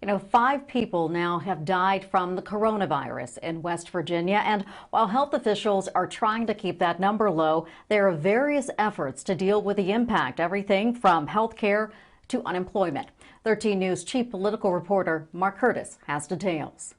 5 people now have died from the coronavirus in West Virginia, and while health officials are trying to keep that number low, there are various efforts to deal with the impact, everything from health care to unemployment. 13 News chief political reporter Mark Curtis has details.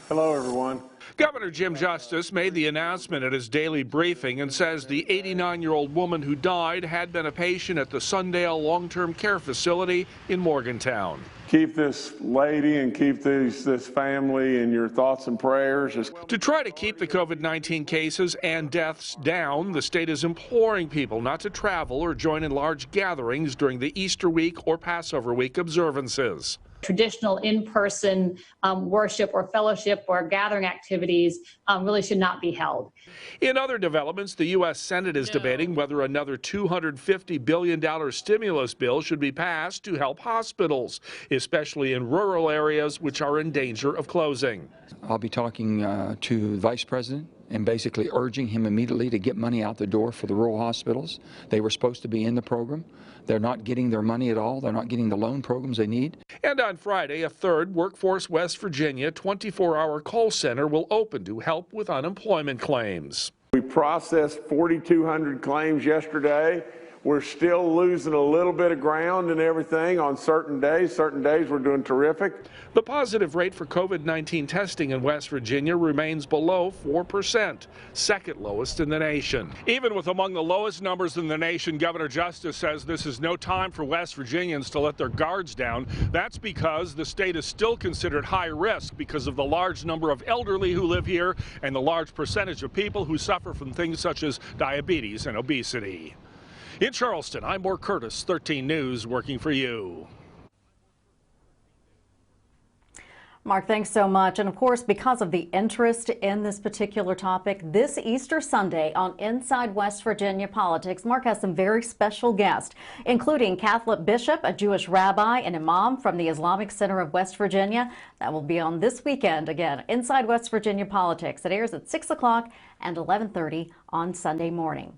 Hello, everyone. Governor Jim Justice made the announcement at his daily briefing and says the 89-year-old woman who died had been a patient at the Sundale Long-Term Care facility in Morgantown. Keep this lady and keep this family in your thoughts and prayers. To try to keep the COVID-19 cases and deaths down, the state is imploring people not to travel or join in large gatherings during the Easter week or Passover week observances. Traditional in-person worship or fellowship or gathering activities really should not be held. In other developments, the U.S. Senate is debating whether another $250 billion stimulus bill should be passed to help hospitals, especially in rural areas which are in danger of closing. I'll be talking to the Vice President and basically urging him immediately to get money out the door for the rural hospitals. They were supposed to be in the program. They're not getting their money at all. They're not getting the loan programs they need. And on Friday, a third Workforce West Virginia 24-hour call center will open to help with unemployment claims. We processed 4,200 claims yesterday. We're still losing a little bit of ground and everything on certain days. Certain days we're doing terrific. The positive rate for COVID-19 testing in West Virginia remains below 4%, second lowest in the nation. Even with among the lowest numbers in the nation, Governor Justice says this is no time for West Virginians to let their guards down. That's because the state is still considered high risk because of the large number of elderly who live here and the large percentage of people who suffer from things such as diabetes and obesity. In Charleston, I'm Mark Curtis, 13 News, working for you. Mark, thanks so much. And of course, because of the interest in this particular topic, this Easter Sunday on Inside West Virginia Politics, Mark has some very special guests, including Catholic bishop, a Jewish rabbi, and imam from the Islamic Center of West Virginia. That will be on this weekend. Again, Inside West Virginia Politics. It airs at 6 o'clock and 11:30 on Sunday morning.